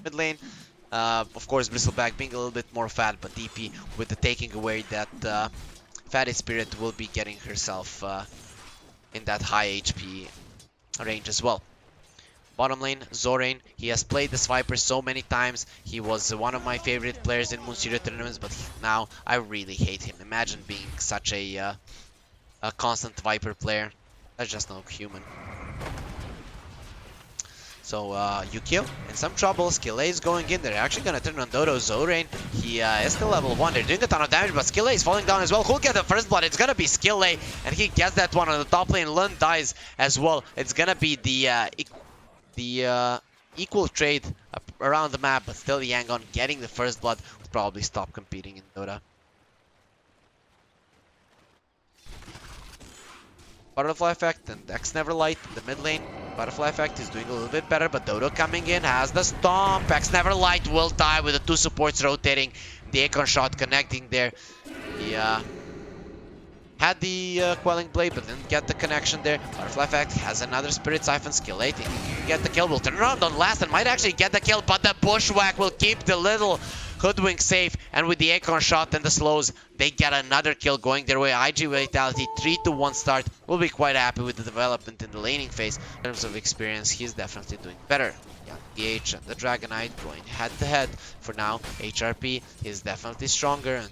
mid lane. Of course, Bristleback being a little bit more fat, but DP with the taking away that fatty spirit will be getting herself in that high HP range as well. Bottom lane, Zorain. He has played this Viper so many times. He was one of my favorite players in Moonseeker tournaments, but now I really hate him. Imagine being such a constant Viper player. That's just no human. So Yukio in some trouble. Skillay is going in. They're actually going to turn on Dodo. Zorain, he is still level 1. They're doing a ton of damage, but Skillay is falling down as well. Who'll get the first blood? It's going to be Skillay, and he gets that one on the top lane. Lund dies as well. It's going to be the equal trade around the map, but still Yangon getting the first blood will probably stop competing in Dota. Butterfly effect and X Never Light in the mid lane. Butterfly effect is doing a little bit better, but Dodo coming in has the stomp. X Never Light will die with the two supports rotating. The Acorn shot connecting there. He had the Quelling Blade, but didn't get the connection there. Butterfly effect has another Spirit Siphon. Skill 8. He can get the kill. Will turn around on last and might actually get the kill, but the Bushwhack will keep the little Hoodwink safe, and with the Acorn shot and the slows, they get another kill going their way. IG Vitality 3-1 start. Will be quite happy with the development in the laning phase. In terms of experience, he's definitely doing better. Yeah, PH and the Dragonite going head to head for now. HRP is definitely stronger, and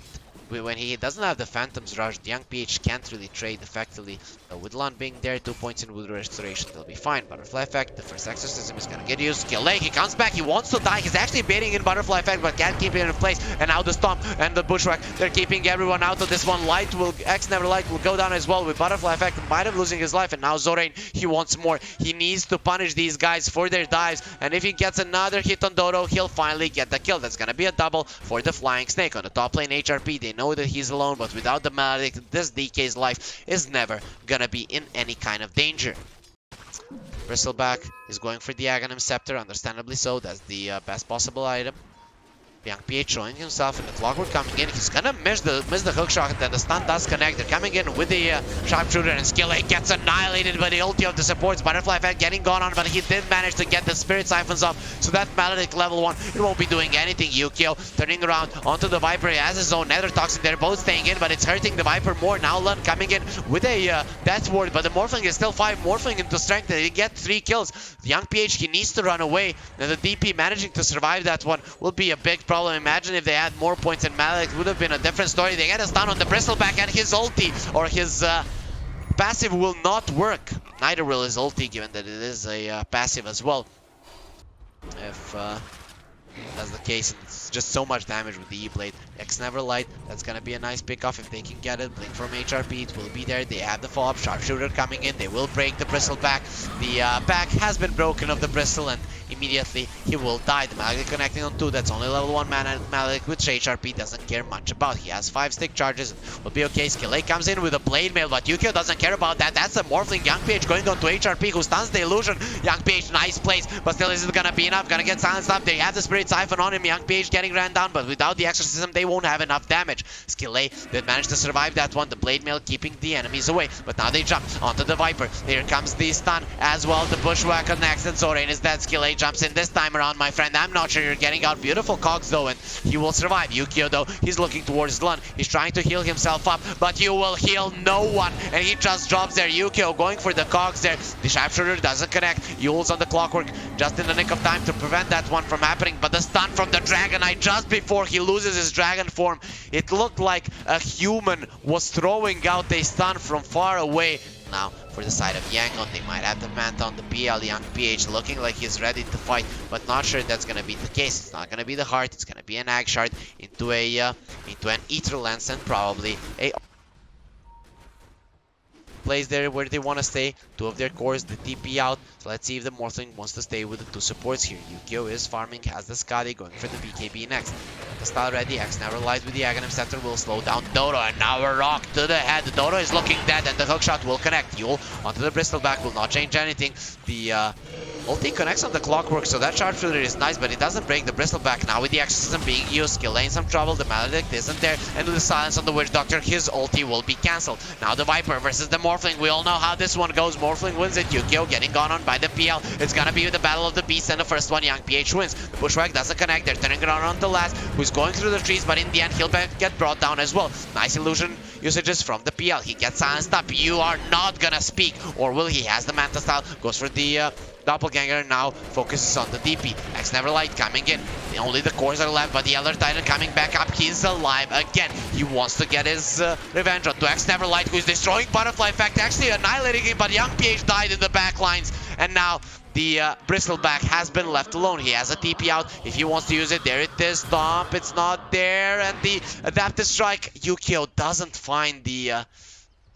when he doesn't have the Phantom's Rush, the young PH can't really trade effectively. So with Lund being there, 2 points in Wood Restoration, they'll be fine. Butterfly Effect, the first Exorcism is gonna get used. Skill Lake, he comes back, he wants to die. He's actually baiting in Butterfly Effect, but can't keep it in place. And now the Stomp and the Bushwhack, they're keeping everyone out of this one. Light will, X Never Light will go down as well with Butterfly Effect, might have losing his life. And now Zorain, he wants more. He needs to punish these guys for their dives. And if he gets another hit on Dodo, he'll finally get the kill. That's gonna be a double for the Flying Snake. On the top lane, HRP, they know that he's alone, but without the Maledict, this DK's life is never gonna be in any kind of danger. Bristleback is going for the Aghanim Scepter, understandably so. That's the best possible item. Young PH showing himself, and the Clockwork coming in. He's gonna miss the hook shot, and then the stun does connect. They're coming in with the Sharpshooter, and Skill 8 gets annihilated by the ulti of the supports. Butterfly Effect getting gone on, but he did manage to get the Spirit Siphons off. So that Maledict level 1, it won't be doing anything. Yukio turning around onto the Viper. He has his own Nether Toxin. They're both staying in, but it's hurting the Viper more. Now Lund coming in with a Death Ward, but the Morphling is still 5, morphling into strength, and he gets 3 kills. The young PH, he needs to run away, and the DP managing to survive that one will be a big problem. Imagine if they had more points and Maledict would have been a different story. They get a stun on the Bristleback, and his ulti or his passive will not work. Neither will his ulti, given that it is a passive as well. If that's the case, it's just so much damage with the E-Blade. X Never Light, that's gonna be a nice pickoff if they can get it. Blink from HRP, it will be there. They have the follow-up. Sharpshooter coming in. They will break the Bristleback. The back has been broken of the Bristle, and immediately he will die. The Maledict connecting on 2. That's only level 1 mana Maledict, which HRP doesn't care much about. He has 5 stick charges. Will be okay. Skill 8 comes in with a Blade Mail, but Yukio doesn't care about that. That's a Morphling. Young PH going on to HRP, who stuns the illusion. Young PH, nice place, but still isn't gonna be enough. Gonna get silenced up. They have the Spirit Siphon on him. Young PH getting ran down, but without the Exorcism, they won't have enough damage. Skill A did manage to survive that one. The Blade Mail keeping the enemies away, but now they jump onto the Viper. Here comes the stun as well. The Bushwhack next, and Zorain is dead. Skill A jumps in this time around, my friend. I'm not sure you're getting out. Beautiful cogs though, and he will survive. Yukio though, he's looking towards Lund. He's trying to heal himself up, but you will heal no one, and he just drops there. Yukio going for the cogs there. The Sharpshooter doesn't connect. Yule's on the Clockwork just in the nick of time to prevent that one from happening, but the stun from the Dragonite just before he loses his dragon form, it looked like a human was throwing out a stun from far away. Now for the side of Yangon, they might have the Manta on the BL. Young PH looking like he's ready to fight, but not sure that's gonna be the case. It's not gonna be the heart, it's gonna be an Ag Shard into an Ether Lance, and probably a place there where they want to stay. 2 of their cores, the TP out. So let's see if the Morphling wants to stay with the 2 supports here. Yukio is farming, has the Skadi going for the BKB next. The style ready. X Never Light with the Aghanim Scepter will slow down Dodo, and now a rock to the head. Dodo is looking dead, and the hookshot will connect. Yule onto the Bristleback will not change anything. The Ulti connects on the clockwork, so that sharpshooter is nice, but it doesn't break the bristleback. Now with the exorcism being used, Skill in some trouble, the maledict isn't there, and with the silence on the witch doctor, his ulti will be cancelled. Now the Viper versus the Morphling. We all know how this one goes. Morphling wins it. Yukio getting gone on by the PL. It's gonna be the battle of the beasts, and the first one, Young PH wins. The Bushwhack doesn't connect. They're turning it on the last, who's going through the trees, but in the end, he'll get brought down as well. Nice illusion usages from the PL. He gets silenced up. You are not gonna speak, or will he? Has the Manta style, goes for the Doppelganger, now focuses on the DP. X Neverlight coming in. Only the cores are left, but the Elder Titan coming back up. He's alive again. He wants to get his revenge onto X Neverlight, who's destroying Butterfly Effect, actually annihilating him, but Young PH died in the back lines. And now the Bristleback has been left alone. He has a TP out. If he wants to use it, there it is. Stomp, it's not there. And the Adaptive Strike, Yukio doesn't find the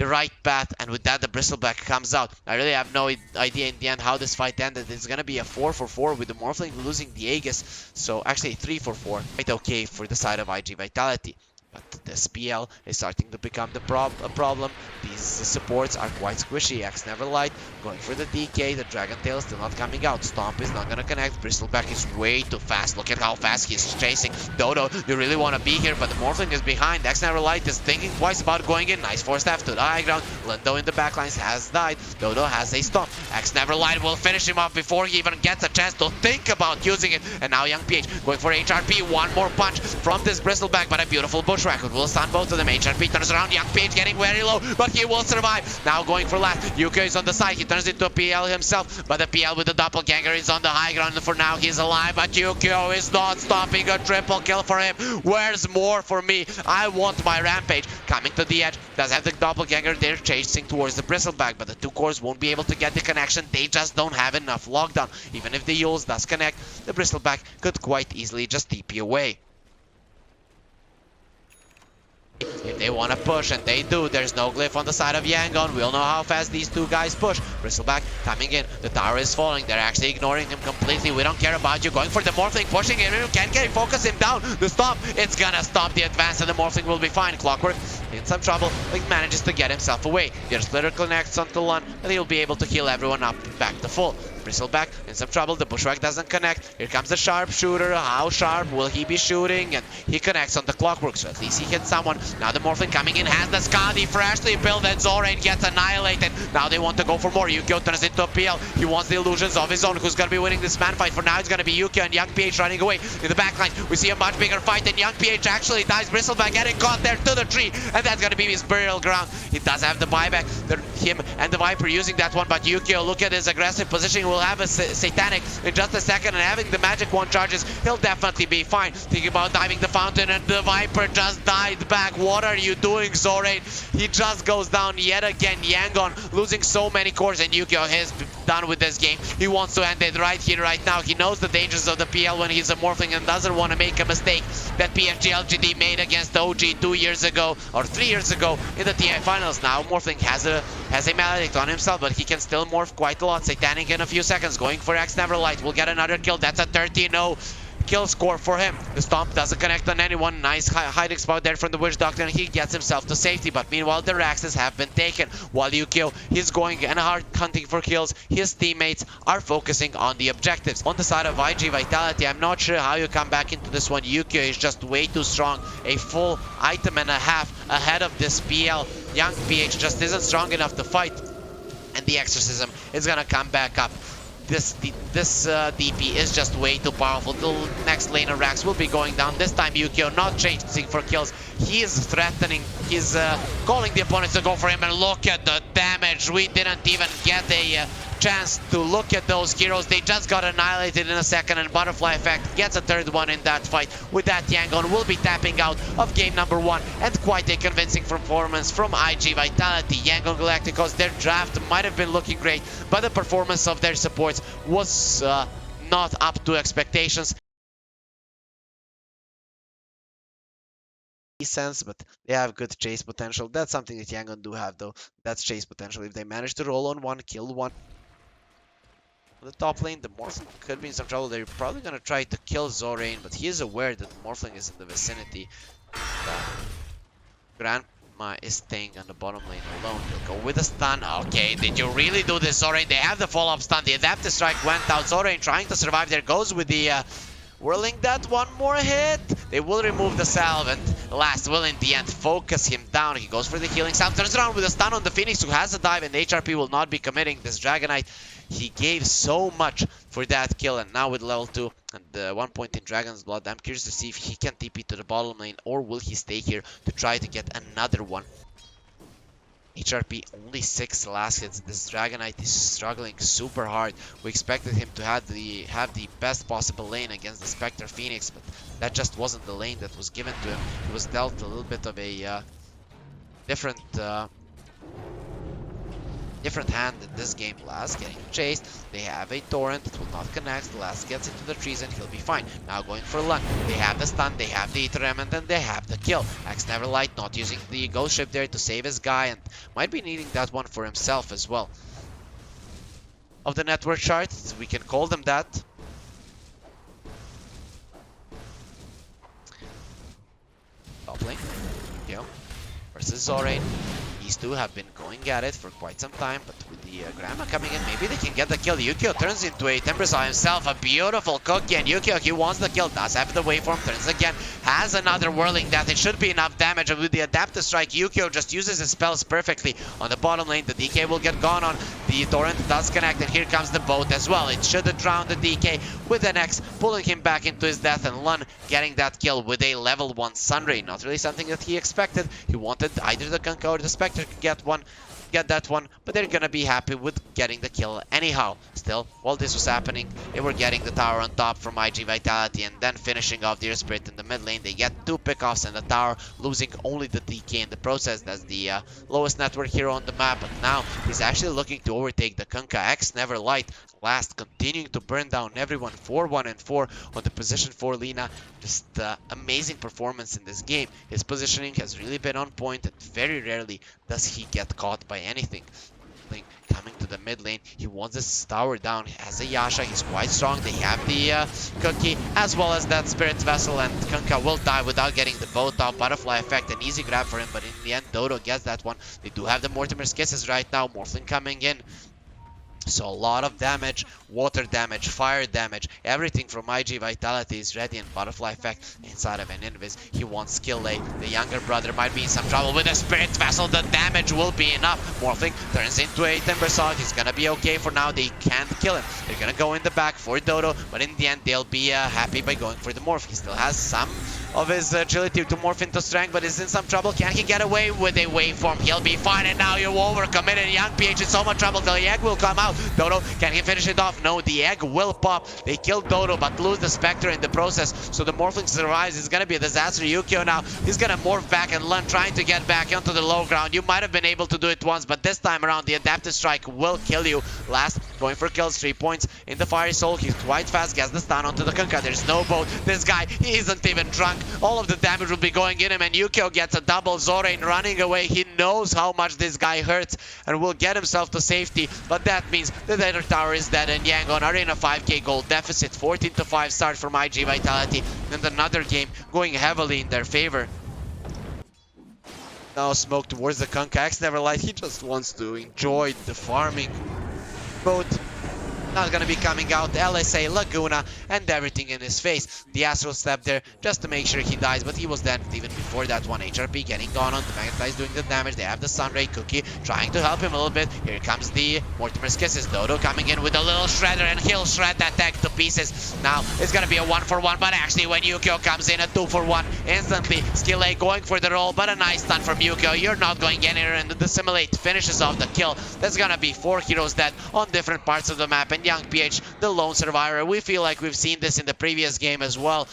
right path, and with that the Bristleback comes out. I really have no idea in the end how this fight ended. It's gonna be a 4-for-4 with the Morphling losing the Aegis, so actually 3-for-4. Quite okay for the side of IG Vitality. But the SPL is starting to become a problem. These supports are quite squishy. X Neverlight going for the DK. The Dragon Tail still not coming out. Stomp is not going to connect. Bristleback is way too fast. Look at how fast he's chasing. Dodo, you really want to be here, but the Morphling is behind. X Neverlight is thinking twice about going in. Nice force staff to the high ground. Lindo in the backlines has died. Dodo has a Stomp. X Neverlight will finish him off before he even gets a chance to think about using it. And now Young PH going for HRP. One more punch from this Bristleback, but a beautiful Bushwhack will stun both of them. HRP turns around. Young PH getting very low, but he will survive. Now going for last. Yukio is on the side. He turns into a PL himself, but the PL with the Doppelganger is on the high ground. For now, he's alive, but Yukio is not stopping. A triple kill for him. Where's more for me? I want my Rampage. Coming to the edge. Does have the Doppelganger. They're chasing towards the Bristleback, but the two cores won't be able to get the connection. They just don't have enough lockdown. Even if the Yules does connect, the Bristleback could quite easily just TP away. If they want to push, and they do, there's no glyph on the side of Yangon. We all know how fast these two guys push. Bristleback coming in. The tower is falling. They're actually ignoring him completely. We don't care about you. Going for the Morphling, pushing him. Can't get him, focus him down. The stop, it's gonna stop the advance, and the Morphling will be fine. Clockwork in some trouble, but he manages to get himself away. The Splitter connects onto Lun, and he'll be able to heal everyone up back to full. Bristleback in some trouble. The Bushwhack doesn't connect. Here comes the sharpshooter. How sharp will he be shooting? And he connects on the Clockwork, so at least he hits someone. Now the Morphling coming in has the Skadi, freshly built, and Zoraid gets annihilated. Now they want to go for more. Yukio turns into a PL. He wants the illusions of his own. Who's going to be winning this man fight? For now, it's going to be Yukio and Young PH running away. In the backline, we see a much bigger fight, and Young PH actually dies. Bristleback getting caught there to the tree, and that's going to be his burial ground. He does have the buyback. Him and the Viper using that one, but Yukio, look at his aggressive position. Will have a Satanic in just a second, and having the magic one charges, he'll definitely be fine. Thinking about diving the fountain, and the Viper just died back. What are you doing, Zoraid? He just goes down yet again. Yangon losing so many cores, and Yukio is done with this game. He wants to end it right here, right now. He knows the dangers of the PL when he's a Morphling, and doesn't want to make a mistake that PFG LGD made against OG 2 years ago, or 3 years ago in the TI finals. Now Morphling has a maledict on himself, but he can still morph quite a lot. Satanic in a few seconds, going for X Neverlight. Will get another kill. That's a 13-0 kill score for him. The Stomp doesn't connect on anyone. Nice hiding spot there from the Witch Doctor, and he gets himself to safety. But meanwhile, the Raxes have been taken. While Yukio, he's going and hard hunting for kills. His teammates are focusing on the objectives. On the side of IG Vitality, I'm not sure how you come back into this one. Yukio is just way too strong. A full item and a half ahead of this PL. Young PH just isn't strong enough to fight, and the Exorcism is gonna come back up. This DP is just way too powerful. The next laner Rax will be going down. This time Yukio not chasing for kills. He is threatening. He's calling the opponents to go for him, and look at the damage. We didn't even get a chance to look at those heroes. They just got annihilated in a second, and Butterfly Effect gets a third one in that fight. With that, Yangon will be tapping out of game number 1, and quite a convincing performance from IG Vitality. Yangon Galacticos, their draft might have been looking great, but the performance of their supports was not up to expectations. Sense, but they have good chase potential. That's something that Yangon do have, though. That's chase potential. If they manage to roll on one, kill one. On the top lane, the Morphling could be in some trouble. They're probably going to try to kill Zorain, but he is aware that the Morphling is in the vicinity. Llama is staying on the bottom lane alone. He'll go with a stun. Okay, did you really do this, Zorain? They have the follow-up stun. The adaptive strike went out. Zorain trying to survive. There goes with the whirling that one more hit. They will remove the salve, and Last will in the end focus him down. He goes for the healing salve, turns around with a stun on the Phoenix, who has a dive, and HRP will not be committing this Dragonite. He gave so much for that kill, and now with level 2 and 1 point in Dragon's Blood, I'm curious to see if he can TP to the bottom lane, or will he stay here to try to get another one. HRP only 6 last hits. This Dragonite is struggling super hard. We expected him to have the best possible lane against the Spectre Phoenix, but that just wasn't the lane that was given to him. He was dealt a little bit of a different hand in this game. Last getting chased. They have a torrent. It will not connect. Last gets into the trees and he'll be fine. Now going for Lung. They have the stun. They have the Ether Remnant, and they have the kill. Axe Neverlight not using the Ghost Ship there to save his guy, and might be needing that one for himself as well. Of the network shards, we can call them that. Top lane. Yo. Versus Zorain. These two have been going at it for quite some time, but with the Grandma coming in, maybe they can get the kill. Yukio turns into a Timbersaw himself, a beautiful cookie, and Yukio, he wants the kill, does have the waveform, turns again, has another Whirling Death. It should be enough damage, and with the Adaptive Strike, Yukio just uses his spells perfectly on the bottom lane. The DK will get gone on, the Torrent does connect, and here comes the boat as well. It should have drowned the DK with an X, pulling him back into his death, and Lun getting that kill with a level 1 Sunray. Not really something that he expected. He wanted either the Kunkka or the Spectre to get that one, but they're gonna be happy with getting the kill anyhow. Still, while this was happening, they were getting the tower on top from IG Vitality, and then finishing off their Spirit in the mid lane. They get 2 pickoffs in the tower, losing only the DK in the process. That's the lowest network hero on the map, but now he's actually looking to overtake the Kunkka. X Neverlight Last continuing to burn down everyone. 4-1 and 4 on the position for Lina. Just amazing performance in this game. His positioning has really been on point, and very rarely does he get caught by anything. Coming to the mid lane, he wants this tower down. He has a Yasha, he's quite strong. They have the Cookie as well as that Spirit Vessel, and Kunkka will die without getting the boat off. Butterfly effect, an easy grab for him, but in the end Dodo gets that one. They do have the Mortimer's Kisses right now. Morphling coming in. So a lot of damage, water damage, fire damage, everything from IG Vitality is ready, and Butterfly effect inside of an Invis. He wants skill A. The younger brother might be in some trouble with a Spirit Vessel. The damage will be enough. Morphling turns into a Timbersaw. He's gonna be okay for now. They can't kill him. They're gonna go in the back for Dodo, but in the end they'll be happy by going for the Morph. He still has some of his agility to morph into strength, but is in some trouble. Can he get away with a waveform? He'll be fine, and now you're overcommitted. Young PH in so much trouble. The egg will come out. Dodo, can he finish it off? No, the egg will pop. They kill Dodo, but lose the Spectre in the process, so the Morphling survives. It's gonna be a disaster. Yukio now, he's gonna morph back and Lun trying to get back onto the low ground. You might have been able to do it once, but this time around, the Adaptive Strike will kill you. Last, going for kills, 3 points in the Fiery Soul. He's quite fast, gets the stun onto the Kunkka. There's no boat. This guy, he isn't even drunk. All of the damage will be going in him, and Yukio gets a double. Zorain running away. He knows how much this guy hurts and will get himself to safety, but that means the Nether Tower is dead, and Yangon are in a 5k gold deficit. 14-5 start from IG Vitality, and another game going heavily in their favor. Now smoke towards the Kunkka. X Neverlight, he just wants to enjoy the farming. Both not gonna be coming out. LSA, Laguna, and everything in his face. The Astral Step there just to make sure he dies, but he was dead even before that one. HRP getting gone on. The Magnetize doing the damage. They have the Sunray. Cookie trying to help him a little bit. Here comes the Mortimer's Kisses. Dodo coming in with a little shredder, and he'll shred that deck to pieces. Now it's gonna be a 1-for-1, but actually when Yukio comes in, a 2-for-1 instantly. Skill A going for the roll, but a nice stun from Yukio. You're not going anywhere, and the Simulate finishes off the kill. There's gonna be 4 heroes dead on different parts of the map, and Young PH, the lone survivor. We feel like we've seen this in the previous game as well.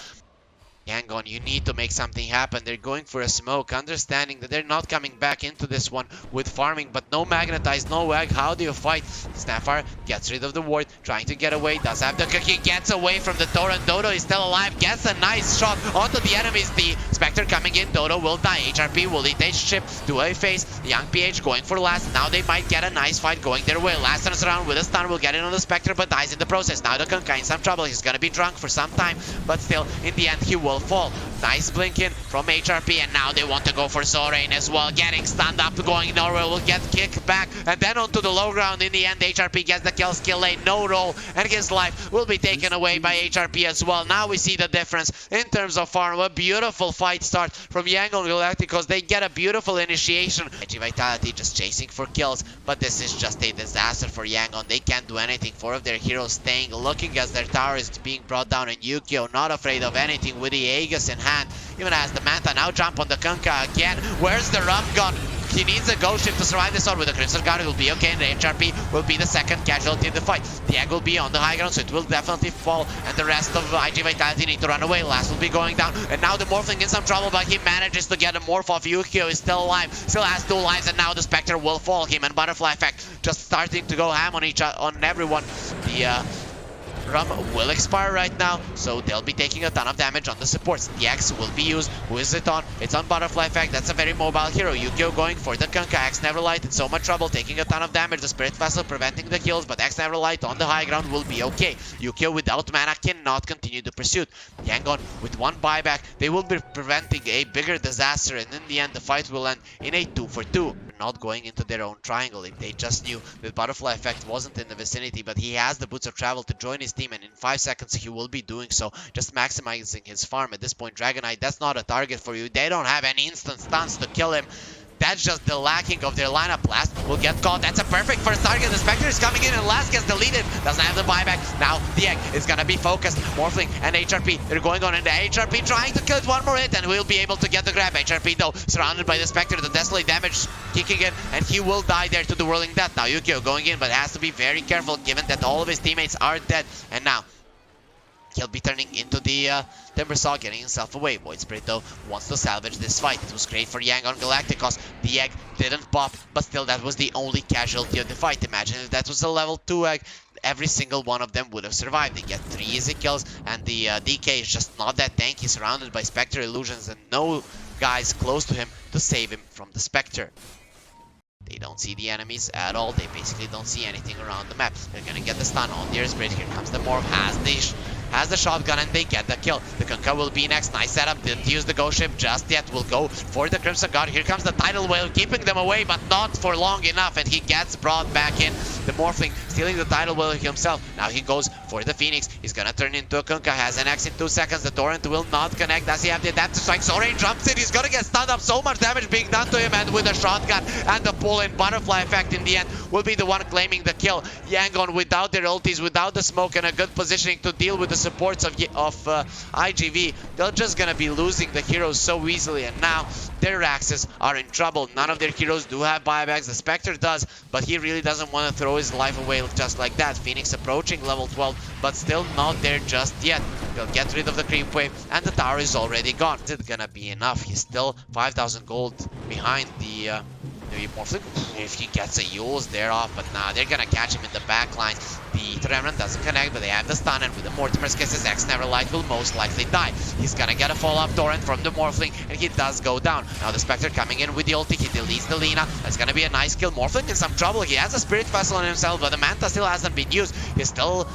Yangon, you need to make something happen. They're going for a smoke, understanding that they're not coming back into this one with farming, but no Magnetize, no egg. How do you fight? Snapfire gets rid of the ward, trying to get away, does have the Cookie, gets away from the Torrent. Dodo is still alive, gets a nice shot onto the enemies. The Spectre coming in, Dodo will die. HRP will eat his chip to a face. Young PH going for last. Now they might get a nice fight going their way. Last turns around with a stun, will get in on the Spectre, but dies in the process. Now the Kunkka in some trouble. He's gonna be drunk for some time, but still, in the end, he will fall. Nice blink in from HRP, and now they want to go for Zorain as well. Getting stunned up, going nowhere, will get kicked back, and then onto the low ground. In the end, HRP gets the kill, skill lane, no roll, and his life will be taken away by HRP as well. Now we see the difference in terms of farm. A beautiful fight start from Yangon Galacticos. They get a beautiful initiation. IG Vitality just chasing for kills, but this is just a disaster for Yangon. They can't do anything. 4 of their heroes staying, looking as their tower is being brought down, and Yukio not afraid of anything with the Aegis in hand. Even as the Manta now jump on the Kunkka again. Where's the Rum Gun? He needs a ghost ship to survive this one. With the Crimson Guard, it will be okay, and the HRP will be the second casualty in the fight. The egg will be on the high ground, so it will definitely fall, and the rest of IG Vitality need to run away. Last will be going down, and now the Morphling in some trouble, but he manages to get a morph off. Yukio is still alive, still has 2 lives, and now the Spectre will fall. Him and Butterfly Effect just starting to go ham on everyone. The Rum will expire right now, so they'll be taking a ton of damage on the supports. The X will be used. Who is it on? It's on Butterfly Effect. That's a very mobile hero. Yukio going for the Kunkka. X Neverlight in so much trouble, taking a ton of damage. The Spirit Vessel preventing the kills, but X Neverlight on the high ground will be okay. Yukio without mana cannot continue the pursuit. Yangon with 1 buyback, they will be preventing a bigger disaster, and in the end the fight will end in a 2-for-2. Not going into their own triangle. If they just knew that Butterfly Effect wasn't in the vicinity, but he has the boots of travel to join his team, and in 5 seconds he will be doing so, just maximizing his farm. At this point, Dragonite, that's not a target for you. They don't have any instant stuns to kill him. That's just the lacking of their lineup. Last will get caught. That's a perfect first target. The Spectre is coming in, and Last gets deleted. Doesn't have the buyback. Now the egg is gonna be focused. Morphling and HRP, they're going on into HRP, trying to kill it 1 more hit, and we'll be able to get the grab. HRP though, surrounded by the Spectre, the Desolate damage kicking in, and he will die there to the Whirling Death. Now Yukio going in, but has to be very careful given that all of his teammates are dead. And now he'll be turning into the Timbersaw, getting himself away. Void Spirit, though, wants to salvage this fight. It was great for Yangon Galacticos. The egg didn't pop, but still, that was the only casualty of the fight. Imagine if that was a level 2 egg. Every single one of them would have survived. They get 3 easy kills, and the DK is just not that tanky, surrounded by Spectre illusions and no guys close to him to save him from the Spectre. They don't see the enemies at all. They basically don't see anything around the map. They're gonna get the stun on the Spirit. Here comes the Morph, has the shotgun, and they get the kill. The Kunkka will be next. Nice setup. Didn't use the ghost ship just yet. Will go for the Crimson Guard. Here comes the Tidal Whale, keeping them away, but not for long enough, and he gets brought back in. The Morphling stealing the Tidal Whale himself. Now he goes for the Phoenix. He's gonna turn into a Kunkka. Has an X in 2 seconds. The Torrent will not connect. Does he have the adaptive strike? Zorain jumps in. He's gonna get stunned up. So much damage being done to him, and with a shotgun and the pull-in, Butterfly Effect in the end will be the one claiming the kill. Yangon without their ultis, without the smoke, and a good positioning to deal with the supports of IGV. They're just gonna be losing the heroes so easily, and now their Raxes are in trouble. None of their heroes do have buybacks. The Spectre does, but he really doesn't want to throw his life away just like that. Phoenix approaching level 12, but still not there just yet. They'll get rid of the creep wave, and the tower is already gone. Is it gonna be enough? He's still 5,000 gold behind the Morphling. If he gets a Yule's, they're off, but nah, they're gonna catch him in the back line. The Remnant doesn't connect, but they have the stun, and with the Mortimer's Kisses, X Neverlight will most likely die. He's gonna get a fall-off Torrent from the Morphling, and he does go down. Now the Spectre coming in with the ulti, he deletes the Lina. That's gonna be a nice kill. Morphling in some trouble. He has a Spirit Vessel on himself, but the Manta still hasn't been used. He's still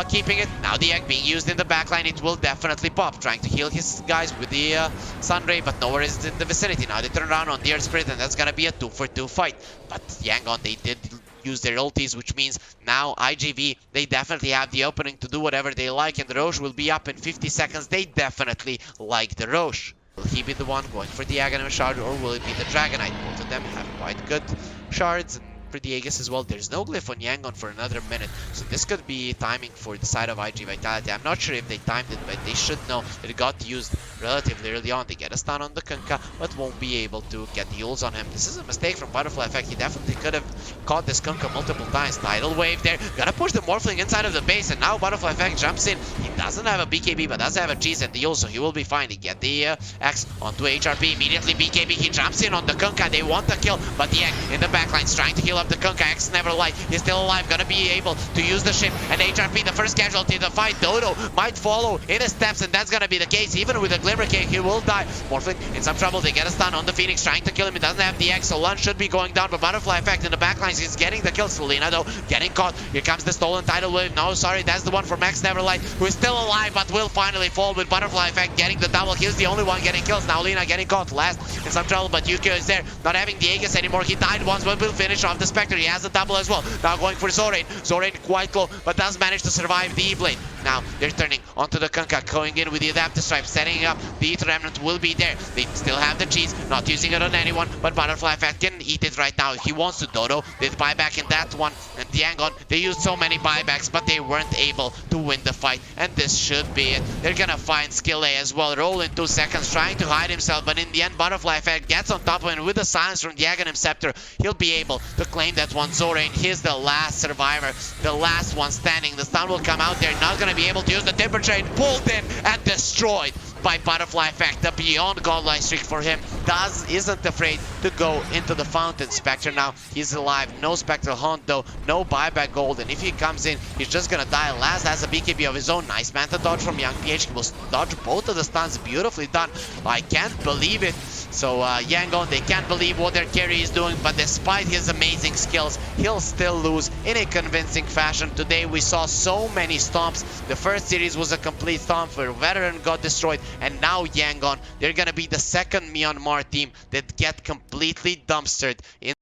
keeping it. Now the egg being used in the backline, it will definitely pop. Trying to heal his guys with the Sunray, but nowhere is in the vicinity. Now they turn around on the Earth Spirit, and that's gonna be a 2-for-2 fight. But Yangon, they did use their ultis, which means now IGV, they definitely have the opening to do whatever they like, and the Roche will be up in 50 seconds. They definitely like the Roche. Will he be the one going for the Aghanim Shard, or will it be the Dragonite? Both of them have quite good shards, and for the Aegis as well. There's no glyph on Yangon for another minute, so this could be timing for the side of IG Vitality. I'm not sure if they timed it, but they should know that it got used relatively early on. They get a stun on the Kunkka, but won't be able to get the ults on him. This is a mistake from Butterfly Effect. He definitely could have caught this Kunkka multiple times. Tidal Wave there, gonna push the Morphling inside of the base, and now Butterfly Effect jumps in. He doesn't have a BKB, but does have a cheese and the ult, so he will be fine. He get the X onto HRP, immediately BKB, he jumps in on the Kunkka. They want the kill, but the egg in the backlines trying to heal up of the Kunkka. X Never Light is still alive, gonna be able to use the ship. And HRP, the first casualty of the fight. Dodo might follow in his steps, and that's gonna be the case. Even with a Glimmer Cake, he will die. Morphling in some trouble. They get a stun on the Phoenix, trying to kill him. He doesn't have the X, so Lund should be going down. But Butterfly Effect in the backlines is getting the kill. Selena, though, getting caught. Here comes the stolen title wave. No, sorry, that's the one for Max Neverlight, who is still alive, but will finally fall with Butterfly Effect getting the double. He's the only one getting kills. Now Lena getting caught last in some trouble, but Yukio is there, not having the Aegis anymore. He died once, but will finish off the Spectre. He has the double as well. Now going for Zorain. Zorain quite low, but does manage to survive the E-Blade. Now they're turning onto the Kunkka, going in with the Adaptive Stripe, setting up. The Ether Remnant will be there. They still have the cheese, not using it on anyone, but Butterfly Effect can eat it right now if he wants to. Dodo did buyback in that one, and Yangon, they used so many buybacks, but they weren't able to win the fight, and this should be it. They're gonna find Skill A as well. Roll in 2 seconds, trying to hide himself, but in the end, Butterfly Effect gets on top of him with the silence from the Aghanim Scepter. He'll be able to claim that one. Zorain, he's the last survivor, the last one standing. The stun will come out there, not gonna be able to use the Timber Chain, pulled in and destroyed by Butterfly Effect. The beyond godlike streak for him isn't afraid to go into the fountain. Spectre now, he's alive. No Spectral Hunt though, no buyback gold, and if he comes in, he's just gonna die. Last has a BKB of his own. Nice Manta dodge from Young PH. He will dodge both of the stuns. Beautifully done. I can't believe it. So Yangon, they can't believe what their carry is doing, but despite his amazing skills, he'll still lose in a convincing fashion. Today we saw so many stomps. The first series was a complete stomp where Veteran got destroyed, and now Yangon, they're gonna be the second Myanmar team that get completely dumpstered in